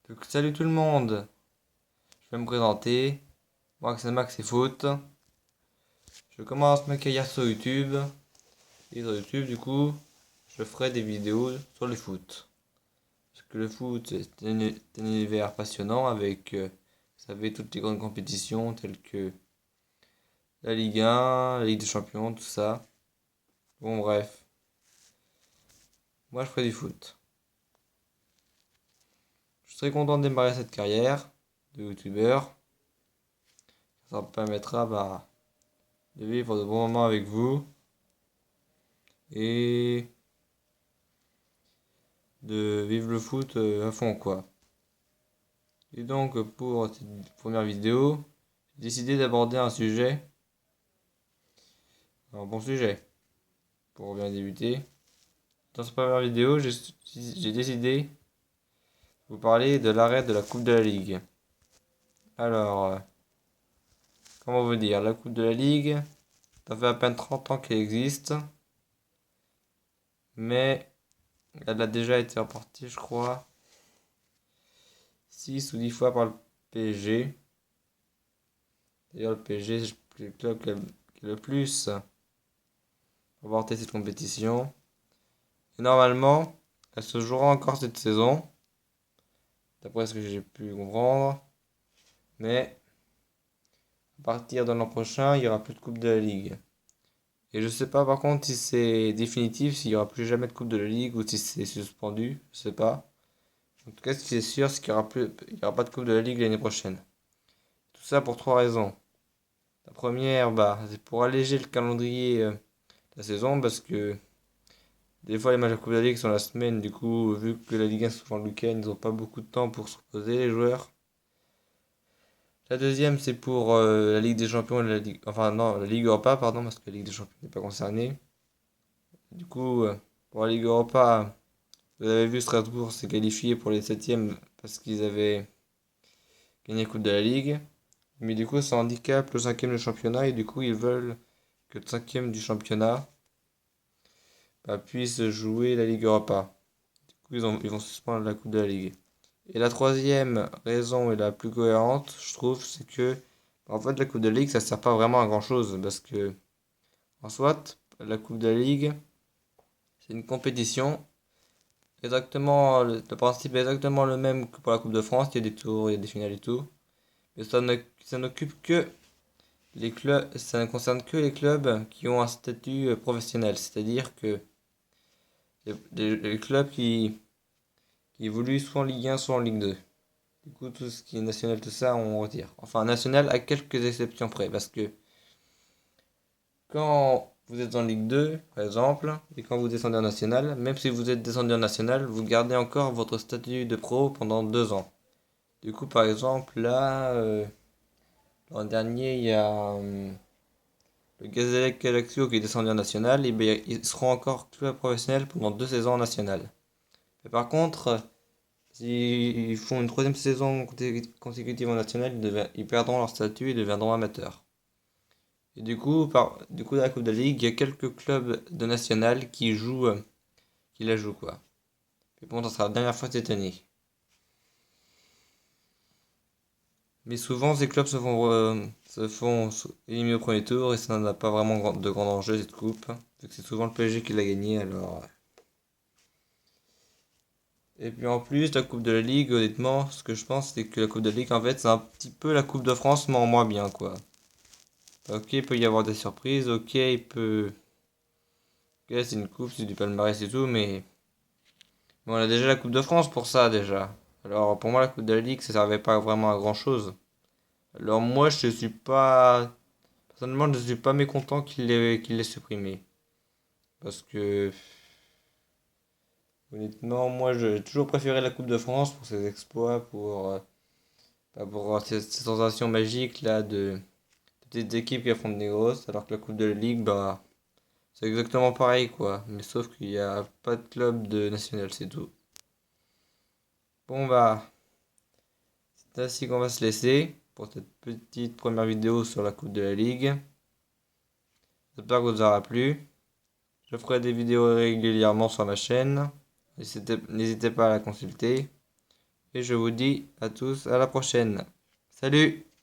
Donc, salut tout le monde, je vais me présenter. Moi c'est Max et Foot. Je commence ma carrière sur YouTube. Et sur YouTube, du coup, je ferai des vidéos sur le foot. Parce que le foot, c'est un univers passionnant avec, vous savez, toutes les grandes compétitions telles que la Ligue 1, la Ligue des Champions, tout ça. Bon, bref, moi je ferai du foot. Je suis très content de démarrer cette carrière de youtubeur. Ça me permettra de vivre de bons moments avec vous et de vivre le foot à fond quoi. Et donc pour cette première vidéo, j'ai décidé d'aborder un bon sujet pour bien débuter. Dans cette première vidéo, j'ai décidé de vous parler de l'arrêt de la Coupe de la Ligue. Alors, comment vous dire, la Coupe de la Ligue, ça fait à peine 30 ans qu'elle existe, mais elle a déjà été remportée, je crois, 6 ou 10 fois par le PSG. D'ailleurs, le PSG, c'est le club qui a le plus remporté cette compétition. Et normalement, elle se jouera encore cette saison, d'après ce que j'ai pu comprendre. Mais à partir de l'an prochain, il n'y aura plus de Coupe de la Ligue. Et je sais pas par contre si c'est définitif, s'il n'y aura plus jamais de Coupe de la Ligue ou si c'est suspendu, je sais pas. En tout cas, ce qui est sûr, c'est qu'il y aura pas de Coupe de la Ligue l'année prochaine. Tout ça pour trois raisons. La première, c'est pour alléger le calendrier de la saison parce que des fois, les matchs de Coupe de la Ligue sont la semaine, du coup, vu que la Ligue 1 se joue le week-end, ils n'ont pas beaucoup de temps pour se reposer, les joueurs. La deuxième, c'est pour la Ligue des Champions et la Ligue... Enfin, non, la Ligue Europa, pardon, parce que la Ligue des Champions n'est pas concernée. Du coup, pour la Ligue Europa, vous avez vu, Strasbourg s'est qualifié pour les septièmes parce qu'ils avaient gagné la Coupe de la Ligue. Mais du coup, ça handicape le cinquième du championnat et du coup, ils veulent que le cinquième du championnat puisse jouer la Ligue Europa. Du coup, ils vont suspendre la Coupe de la Ligue. Et la troisième raison et la plus cohérente, je trouve, c'est que en fait la Coupe de la Ligue ça sert pas vraiment à grand chose parce que en soit la Coupe de la Ligue c'est une compétition exactement le principe est exactement le même que pour la Coupe de France, il y a des tours, il y a des finales et tout, mais ça n'occupe que les clubs, ça ne concerne que les clubs qui ont un statut professionnel, c'est-à-dire que les clubs qui évoluent soit en Ligue 1 soit en Ligue 2. Du coup, tout ce qui est national, tout ça, on retire. Enfin, national à quelques exceptions près. Parce que quand vous êtes en Ligue 2, par exemple, et quand vous descendez en national, même si vous êtes descendu en national, vous gardez encore votre statut de pro pendant 2 ans. Du coup, par exemple, là, l'an dernier, il y a le Gazélec Galaxio qui est descendu en national, et bien, ils seront encore club professionnel pendant 2 saisons en national. Mais par contre, s'ils font une troisième saison consécutive en national, ils perdront leur statut et deviendront amateurs. Et du coup, dans la Coupe de la Ligue, il y a quelques clubs de national qui la jouent, quoi. Et bon, ça sera la dernière fois cette année. Mais souvent, ces clubs se font éliminer au premier tour et ça n'a pas vraiment de grand enjeu, cette coupe. Vu que c'est souvent le PSG qui l'a gagné, alors. Et puis en plus, la Coupe de la Ligue, honnêtement, ce que je pense, c'est que la Coupe de la Ligue, en fait, c'est un petit peu la Coupe de France, mais en moins bien, quoi. Ok, il peut y avoir des surprises, ok, il peut. Ok, c'est une coupe, c'est du palmarès et tout, mais on a déjà la Coupe de France pour ça déjà. Alors pour moi la Coupe de la Ligue ça servait pas vraiment à grand chose. Alors moi je suis pas. Personnellement je suis pas mécontent qu'il l'ait supprimé. Parce que honnêtement moi j'ai toujours préféré la Coupe de France pour ses exploits, pour ces sensations magiques là de petites équipes qui affrontent des grosses. Alors que la Coupe de la Ligue c'est exactement pareil quoi. Mais sauf qu'il n'y a pas de club de national c'est tout. Bon c'est ainsi qu'on va se laisser pour cette petite première vidéo sur la Coupe de la Ligue. J'espère que vous aura plu. Je ferai des vidéos régulièrement sur ma chaîne. N'hésitez pas à la consulter. Et je vous dis à tous à la prochaine. Salut!